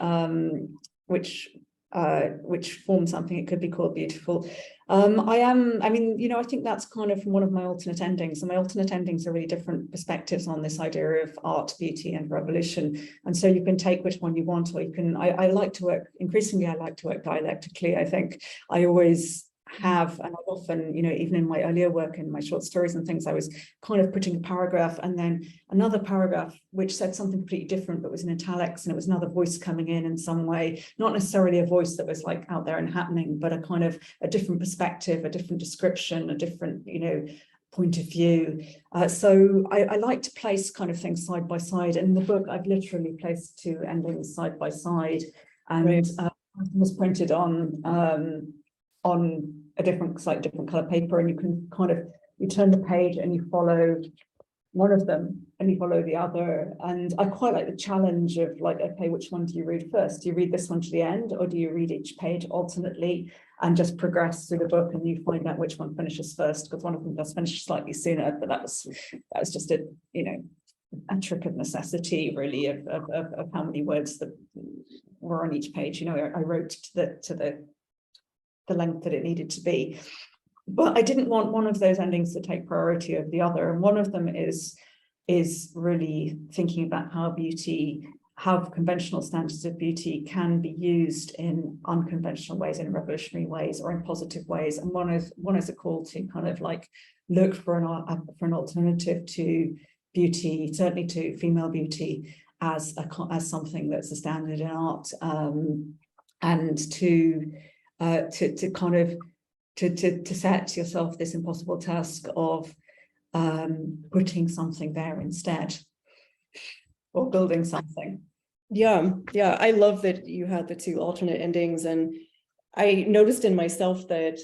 forms something it could be called beautiful. I mean, you know, I think that's kind of one of my alternate endings, and my alternate endings are really different perspectives on this idea of art, beauty, and revolution. And so you can take which one you want, or you can, I like to work, increasingly I like to work dialectically. I think I always have, and I've often, you know, even in my earlier work in my short stories and things, I was kind of putting a paragraph and then another paragraph which said something completely different, but was in italics, and it was another voice coming in some way, not necessarily a voice that was like out there and happening, but a kind of a different perspective, a different description, a different, you know, point of view. So I like to place kind of things side by side. In the book, I've literally placed two endings side by side, and was printed on a slightly different color paper, and you can kind of, you turn the page and you follow one of them and you follow the other. And I quite like the challenge of like, okay, which one do you read first? Do you read this one to the end, or do you read each page alternately and just progress through the book and you find out which one finishes first? Because one of them does finish slightly sooner, but that was just a, you know, a trick of necessity, really, of how many words that were on each page. You know, I wrote to the length that it needed to be, but I didn't want one of those endings to take priority over the other. And one of them is really thinking about how conventional standards of beauty can be used in unconventional ways, in revolutionary ways, or in positive ways. And one is a call to kind of like look for an alternative to beauty, certainly to female beauty, as something that's a standard in art, and to kind of to set yourself this impossible task of putting something there instead, or building something. Yeah, I love that you had the two alternate endings, and I noticed in myself that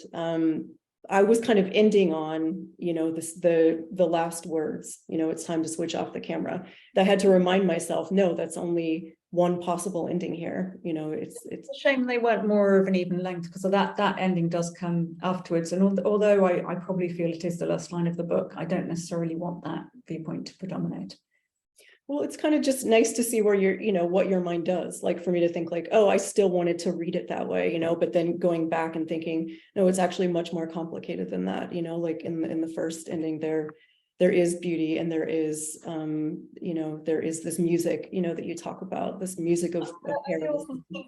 I was kind of ending on, you know, the last words, you know, it's time to switch off the camera. I had to remind myself, no, that's only one possible ending here. You know, it's a shame they weren't more of an even length, because that ending does come afterwards. And although I probably feel it is the last line of the book, I don't necessarily want that viewpoint to predominate. Well, it's kind of just nice to see where you know, what your mind does. Like for me to think like, oh, I still wanted to read it that way, you know, but then going back and thinking, no, it's actually much more complicated than that, you know, like in the first ending there, there is beauty and there is, you know, there is this music, you know, that you talk about, this music of I often think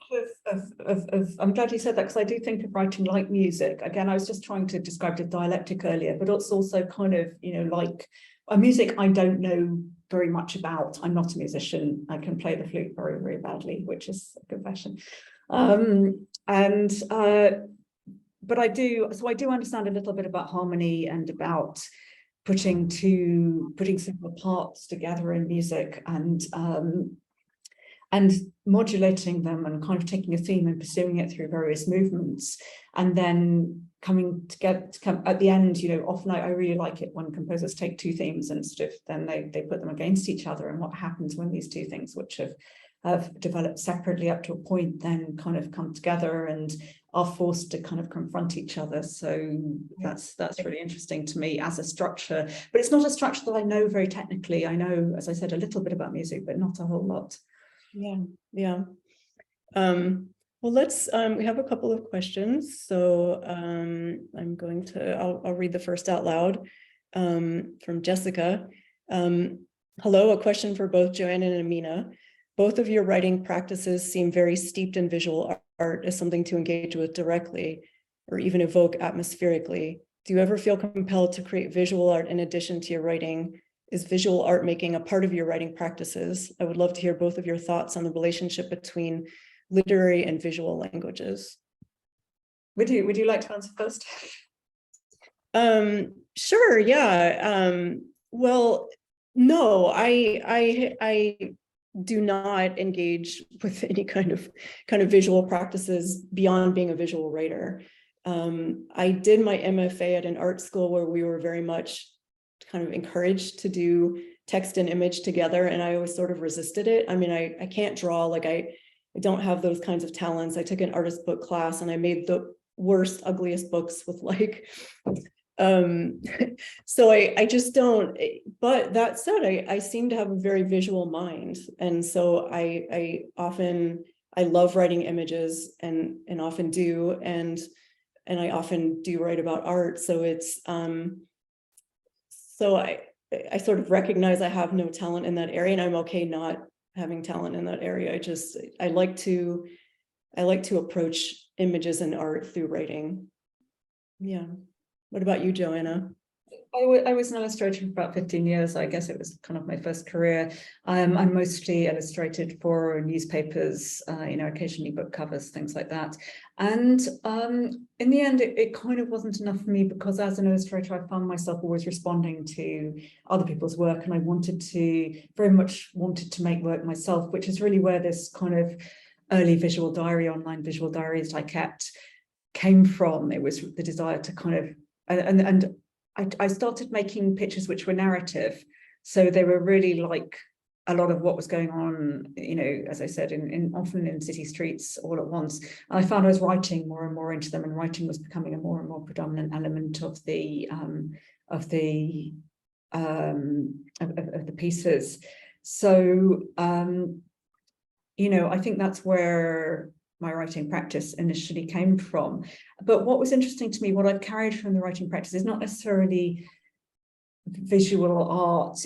I'm glad you said that, because I do think of writing like music. Again, I was just trying to describe the dialectic earlier, but it's also kind of, you know, like a music I don't know very much about. I'm not a musician. I can play the flute very, very badly, which is a confession. But I do understand a little bit about harmony and about putting several parts together in music, and modulating them and kind of taking a theme and pursuing it through various movements, and then coming together at the end. You know, often I really like it when composers take two themes and sort of then they put them against each other, and what happens when these two things, which have developed separately up to a point, then kind of come together and are forced to kind of confront each other. So that's really interesting to me as a structure, but it's not a structure that I know very technically. I know, as I said, a little bit about music, but not a whole lot. Yeah. Well, let's, we have a couple of questions. So I'll read the first out loud from Jessica. Hello, a question for both Joanna and Amina. Both of your writing practices seem very steeped in visual art as something to engage with directly or even evoke atmospherically. Do you ever feel compelled to create visual art in addition to your writing? Is visual art making a part of your writing practices? I would love to hear both of your thoughts on the relationship between literary and visual languages. Would you like to answer first? Sure, yeah. Well, no, I do not engage with any kind of visual practices beyond being a visual writer. I did my MFA at an art school where we were very much kind of encouraged to do text and image together, and I always sort of resisted it. I mean, I can't draw, like I don't have those kinds of talents. I took an artist book class and I made the worst, ugliest books with like so I just don't, but that said, I seem to have a very visual mind. And so I love writing images and often do, and I often do write about art. So it's, so I sort of recognize I have no talent in that area, and I'm okay not having talent in that area. I like to approach images and art through writing. Yeah. What about you, Joanna? I was an illustrator for about 15 years. I guess it was kind of my first career. I mostly illustrated for newspapers, you know, occasionally book covers, things like that. And in the end, it kind of wasn't enough for me, because as an illustrator, I found myself always responding to other people's work, and I very much wanted to make work myself, which is really where this kind of early visual diary, online visual diaries I kept came from. It was the desire to kind of, and I started making pictures which were narrative. So they were really like a lot of what was going on, you know, as I said, often in city streets all at once. And I found I was writing more and more into them, and writing was becoming a more and more predominant element of the pieces. So, you know, I think that's where my writing practice initially came from. But what was interesting to me, what I've carried from the writing practice, is not necessarily visual art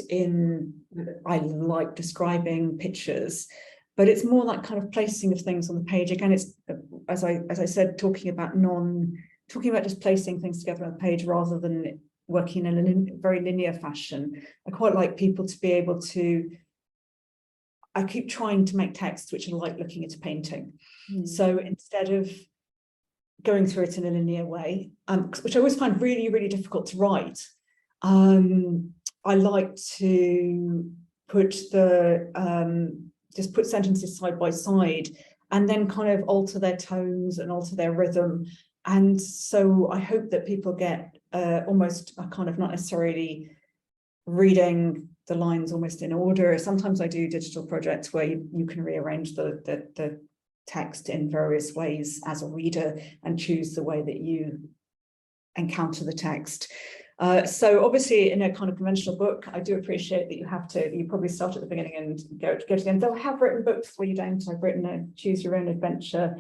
I like describing pictures, but it's more like kind of placing of things on the page. Again, it's, as I said, talking about just placing things together on the page rather than working in a very linear fashion. I quite like people to be able to, I keep trying to make texts which are like looking at a painting. So instead of going through it in a linear way, which I always find really, really difficult to write, I like to put just put sentences side by side and then kind of alter their tones and alter their rhythm. And so I hope that people get almost a kind of, not necessarily reading the lines almost in order. Sometimes I do digital projects where you can rearrange the text in various ways as a reader and choose the way that you encounter the text. So obviously in a kind of conventional book, I do appreciate that you probably start at the beginning and go to the end. Though I have written books where you don't. I've written a choose your own adventure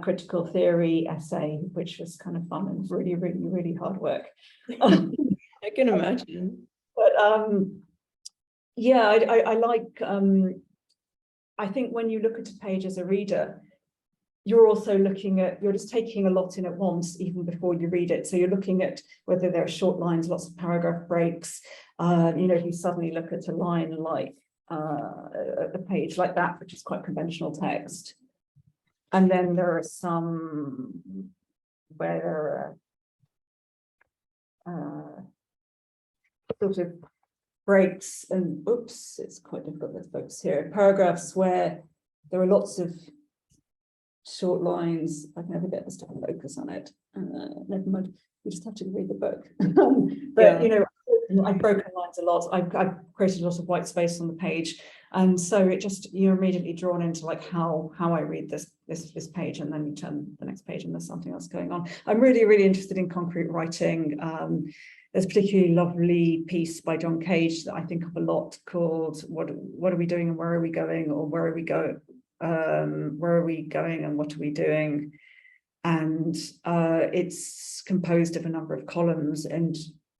critical theory essay, which was kind of fun and really, really, really hard work. I can imagine. But yeah, I like, I think when you look at a page as a reader, you're also looking at, you're just taking a lot in at once, even before you read it. So you're looking at whether there are short lines, lots of paragraph breaks. You know, if you suddenly look at a line like a page like that, which is quite conventional text. And then there are some where there are sort of breaks and, oops, it's quite difficult to focus here, paragraphs where there are lots of short lines. I can never get this to focus on it. Never mind, you just have to read the book. But you know, I've broken lines a lot. I've created a lot of white space on the page, and so it just, you're immediately drawn into like how I read this page, and then you turn the next page and there's something else going on. I'm really interested in concrete writing. There's a particularly lovely piece by John Cage that I think of a lot called "What are we doing and where are we going?" or "Where are we going and what are we doing?" And it's composed of a number of columns. And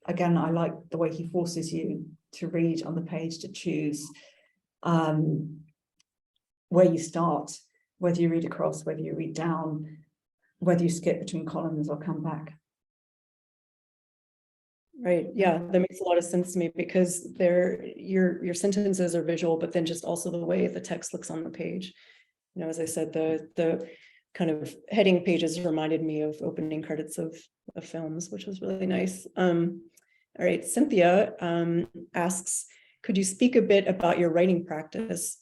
again, I like the way he forces you to read on the page, to choose where you start, whether you read across, whether you read down, whether you skip between columns or come back. Right. Yeah, that makes a lot of sense to me, because your sentences are visual, but then just also the way the text looks on the page. You know, as I said, the kind of heading pages reminded me of opening credits of films, which was really nice. All right, Cynthia asks, could you speak a bit about your writing practice?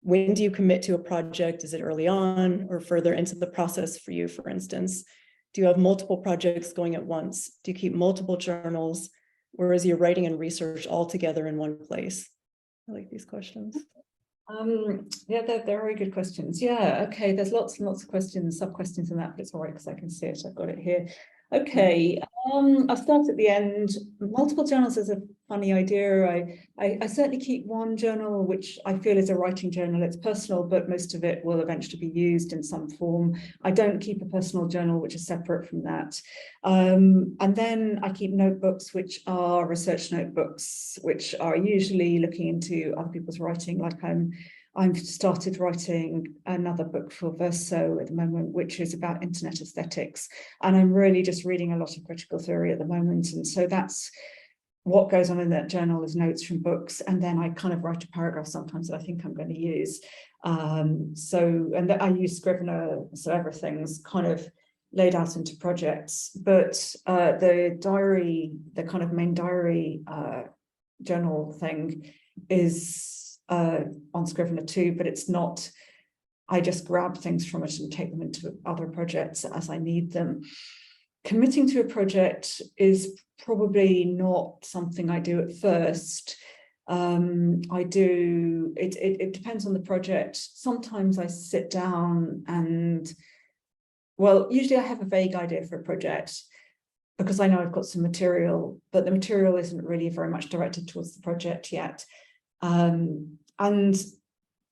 When do you commit to a project? Is it early on or further into the process for you, for instance? Do you have multiple projects going at once? Do you keep multiple journals, or is your writing and research all together in one place? I like these questions. Yeah, they're very good questions. Yeah, okay, there's lots and lots of questions, sub-questions in that, but it's all right because I can see it, I've got it here. Okay, I'll start at the end. Multiple journals is a funny idea. I certainly keep one journal, which I feel is a writing journal. It's personal, but most of it will eventually be used in some form. I don't keep a personal journal, which is separate from that. And then I keep notebooks, which are research notebooks, which are usually looking into other people's writing. Like I've started writing another book for Verso at the moment, which is about internet aesthetics. And I'm really just reading a lot of critical theory at the moment. And so that's what goes on in that journal, is notes from books. And then I kind of write a paragraph sometimes that I think I'm going to use. And I use Scrivener, so everything's kind of laid out into projects. But the diary, the kind of main diary journal thing is on Scrivener too, but it's not, I just grab things from it and take them into other projects as I need them. Committing to a project is probably not something I do at first. It depends on the project. Sometimes I sit down and, well, usually I have a vague idea for a project because I know I've got some material, but the material isn't really very much directed towards the project yet. And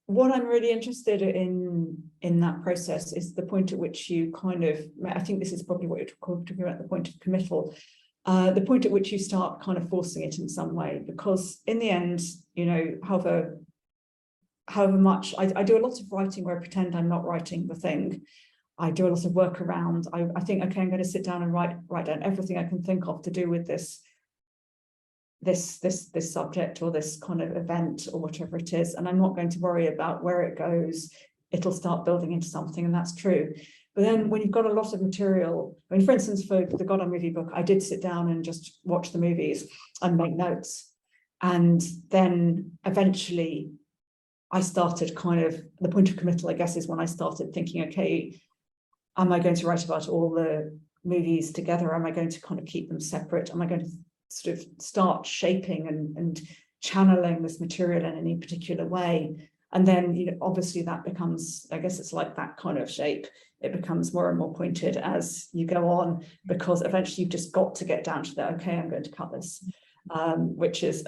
what I'm really interested in that process is the point at which you kind of, I think this is probably what you're talking about, the point of committal, the point at which you start kind of forcing it in some way, because in the end, you know, however much, I do a lot of writing where I pretend I'm not writing the thing. I do a lot of work around, I think, okay, I'm going to sit down and write down everything I can think of to do with this subject or this kind of event or whatever it is, and I'm not going to worry about where it goes. It'll start building into something, and that's true. But then when you've got a lot of material, I mean, for instance, for the Godard Movie book, I did sit down and just watch the movies and make notes. And then eventually I started kind of, the point of committal, I guess, is when I started thinking, okay, am I going to write about all the movies together? Am I going to kind of keep them separate? Am I going to sort of start shaping and channeling this material in any particular way? And then, you know, obviously that becomes, I guess it's like that kind of shape. It becomes more and more pointed as you go on, because eventually you've just got to get down to that, okay, I'm going to cut this, which is,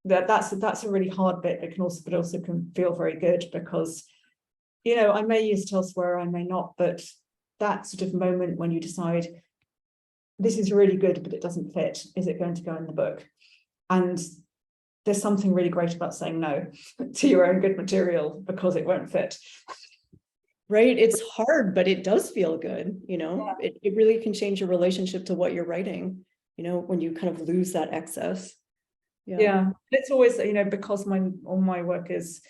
that's a really hard bit. It can also, but also can feel very good, because, you know, I may use it elsewhere, I may not, but that sort of moment when you decide, this is really good, but it doesn't fit. Is it going to go in the book? And there's something really great about saying no to your own good material because it won't fit. Right. It's hard, but it does feel good. Yeah. It really can change your relationship to what you're writing, when you kind of lose that excess. Yeah. It's always, because all my work is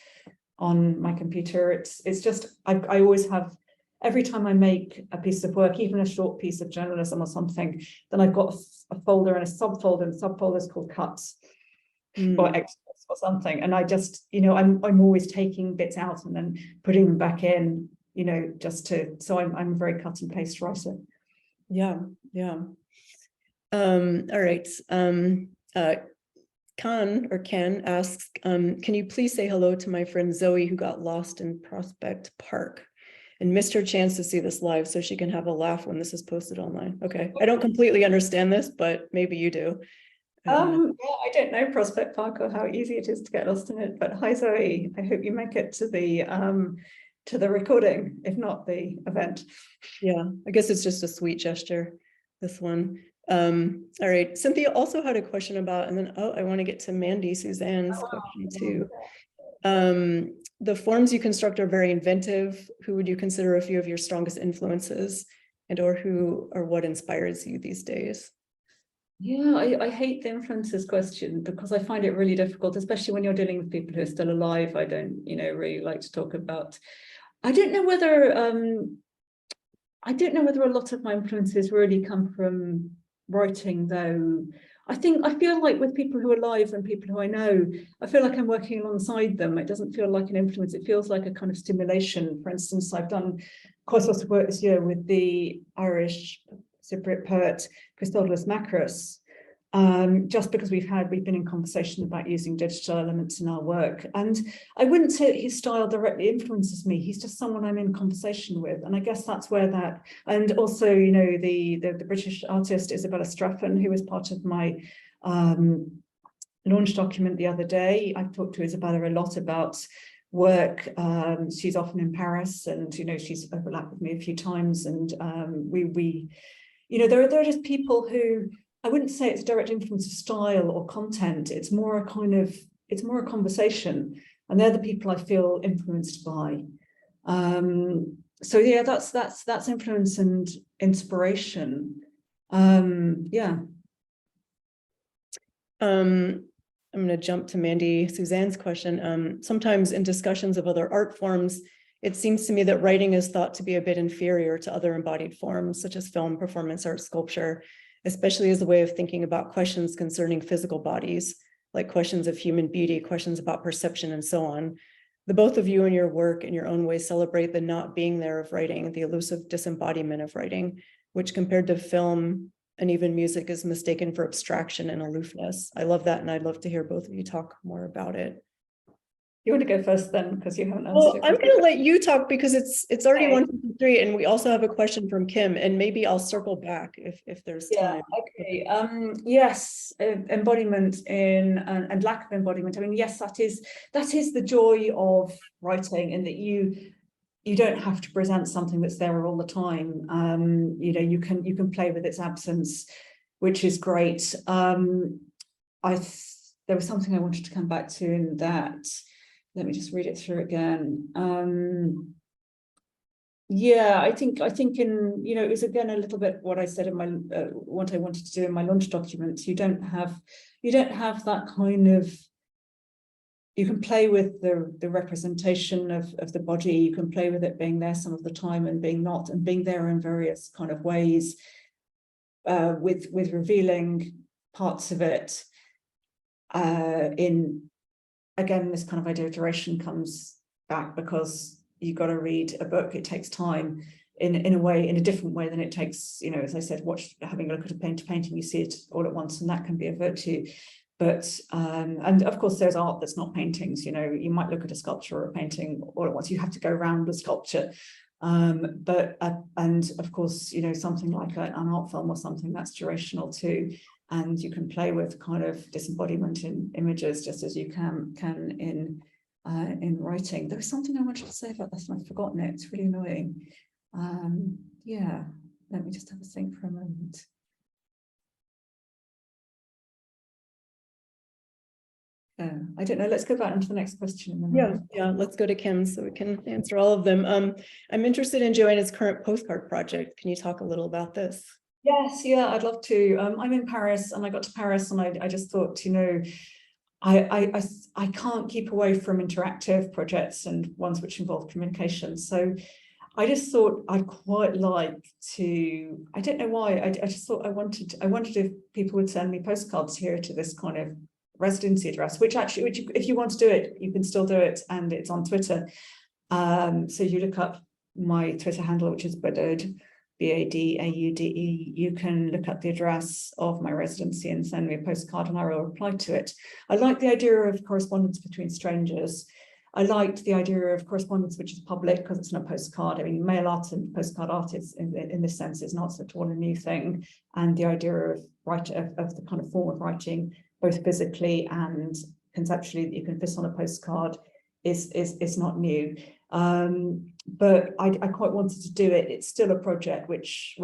on my computer, it's just, I always have, every time I make a piece of work, even a short piece of journalism or something, then I've got a folder and a subfolder, and the subfolder is called cuts or extras or something. And I just, I'm always taking bits out and then putting them back in, so I'm a very cut and paste writer. Yeah. All right. Ken asks, can you please say hello to my friend Zoe, who got lost in Prospect Park and missed her chance to see this live, so she can have a laugh when this is posted online? Okay, I don't completely understand this, but maybe you do. Yeah, I don't know Prospect Park or how easy it is to get lost in it, but hi Zoe, I hope you make it to the recording, if not the event. Yeah, I guess it's just a sweet gesture, this one. All right, Cynthia also had a question about, and then I want to get to Mandy Suzanne's question too. The forms you construct are very inventive. Who would you consider a few of your strongest influences, and or who or what inspires you these days? Yeah, I hate the influences question because I find it really difficult, especially when you're dealing with people who are still alive. I don't, really like to talk about. I don't know whether a lot of my influences really come from writing, though. I feel like with people who are alive and people who I know, I feel like I'm working alongside them. It doesn't feel like an influence. It feels like a kind of stimulation. For instance, I've done quite a lot of work this year with the Irish Cypriot poet Christodoulos Makris, just because we've been in conversation about using digital elements in our work. And I wouldn't say that his style directly influences me. He's just someone I'm in conversation with. And I guess that's where that, and also, the British artist Isabella Straffen, who was part of my launch document the other day. I've talked to Isabella a lot about work. She's often in Paris, and she's overlapped with me a few times, and there are just people who, I wouldn't say it's a direct influence of style or content. It's more a conversation, and they're the people I feel influenced by. So yeah, that's influence and inspiration. Yeah. I'm going to jump to Mandy Suzanne's question. Sometimes in discussions of other art forms, it seems to me that writing is thought to be a bit inferior to other embodied forms, such as film, performance art, sculpture, especially as a way of thinking about questions concerning physical bodies, like questions of human beauty, questions about perception, and so on. The both of you in your work in your own way celebrate the not being there of writing, the elusive disembodiment of writing, which compared to film and even music is mistaken for abstraction and aloofness. I love that, and I'd love to hear both of you talk more about it. You want to go first then, because you haven't answered Well, it. I'm going to let you talk because it's already 1:53, and we also have a question from Kim, and maybe I'll circle back if there's time. Okay. Yes, embodiment and lack of embodiment. I mean, yes, that is the joy of writing, in that you don't have to present something that's there all the time. You can play with its absence, which is great. There was something I wanted to come back to in that. Let me just read it through again. Yeah, I think in, it was again a little bit what I said in my what I wanted to do in my launch document. You don't have that kind of. You can play with the representation of the body. You can play with it being there some of the time and being not, and being there in various kind of ways, with revealing parts of it. Again, this kind of idea of duration comes back, because you've got to read a book. It takes time in a different way than it takes, as I said, having a look at a painting, you see it all at once, and that can be a virtue. But and of course there's art that's not paintings. You might look at a sculpture or a painting all at once. You have to go around the sculpture. But and of course, something like an art film or something, that's durational too. And you can play with kind of disembodiment in images, just as you can in writing. There was something I wanted to say about this and I've forgotten it. It's really annoying. Yeah, let me just have a think for a moment. I don't know, let's go back on to the next question. And then Yeah, let's go to Kim so we can answer all of them. I'm interested in Joanna's current postcard project. Can you talk a little about this? Yes, yeah, I'd love to. I'm in Paris, and I got to Paris and I just thought, you know, I can't keep away from interactive projects and ones which involve communication. So I just thought I'd quite like to, I don't know why, I just thought I wanted if people would send me postcards here to this kind of residency address, which if you want to do it, you can still do it, and it's on Twitter. So you look up my Twitter handle, which is Godard, Badaude. You can look up the address of my residency and send me a postcard, and I will reply to it. I like the idea of correspondence between strangers. I liked the idea of correspondence which is public, because it's not a postcard. I mean, mail art and postcard art is, in this sense, is not at all a new thing. And the idea of the kind of form of writing, both physically and conceptually, that you can fit on a postcard is not new. But I quite wanted to do it. It's still a project where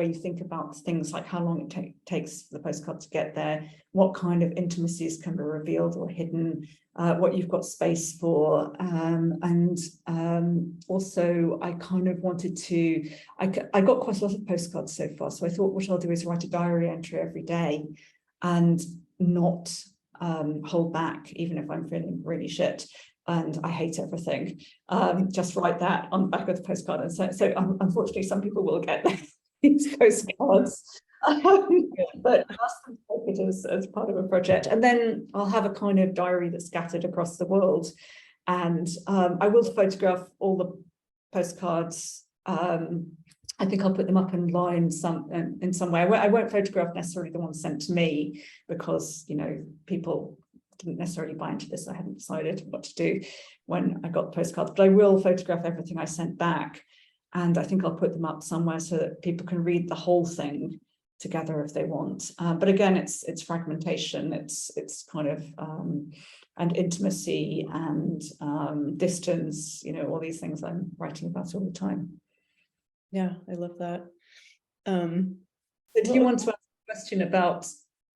you think about things like how long it takes for the postcard to get there, what kind of intimacies can be revealed or hidden, what you've got space for, and also I kind of wanted to, I got quite a lot of postcards so far, so I thought what I'll do is write a diary entry every day and not hold back, even if I'm feeling really shit and I hate everything. Just write that on the back of the postcard. And so unfortunately, some people will get these postcards, but ask them to take it as part of a project. And then I'll have a kind of diary that's scattered across the world. And I will photograph all the postcards. I think I'll put them up online in some way. I won't photograph necessarily the ones sent to me, because, you know, people didn't necessarily buy into this. I hadn't decided what to do when I got the postcards, but I will photograph everything I sent back, and I think I'll put them up somewhere so that people can read the whole thing together if they want. But again, it's fragmentation, it's kind of and intimacy and distance, you know, all these things I'm writing about all the time. Yeah, I love that. So do you want to ask a question about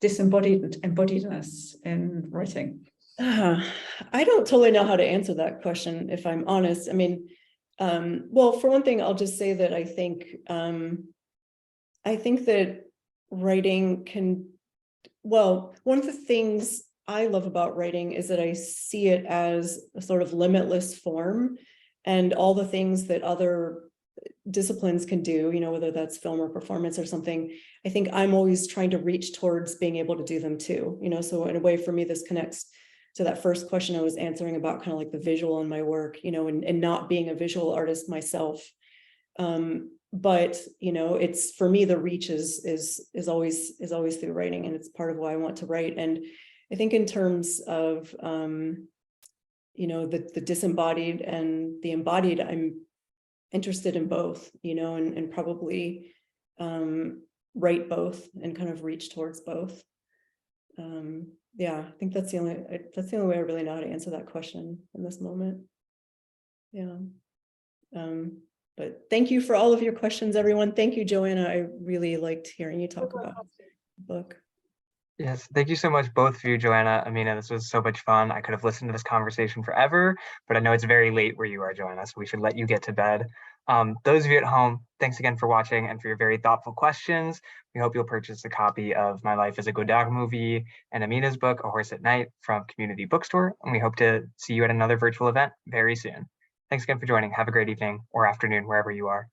embodiedness in writing? I don't totally know how to answer that question, if I'm honest. I mean, well, for one thing, I'll just say that I think that writing can, well, one of the things I love about writing is that I see it as a sort of limitless form, and all the things that other disciplines can do, you know, whether that's film or performance or something, I think I'm always trying to reach towards being able to do them too, you know. So in a way, for me, this connects to that first question I was answering about kind of like the visual in my work, you know, and not being a visual artist myself. But, you know, it's, for me, the reach is always through writing, and it's part of why I want to write. And I think in terms of, you know, the disembodied and the embodied, I'm interested in both, you know, and probably write both and kind of reach towards both. Yeah, I think that's the only way I really know how to answer that question in this moment. Yeah. But thank you for all of your questions, everyone. Thank you, Joanna. I really liked hearing you talk about the book. Yes, thank you so much, both of you, Joanna, Amina. This was so much fun. I could have listened to this conversation forever, but I know it's very late where you are, Joanna, so we should let you get to bed. Those of you at home, thanks again for watching and for your very thoughtful questions. We hope you'll purchase a copy of My Life as a Godard Movie and Amina's book, A Horse at Night, from Community Bookstore, and we hope to see you at another virtual event very soon. Thanks again for joining. Have a great evening or afternoon, wherever you are.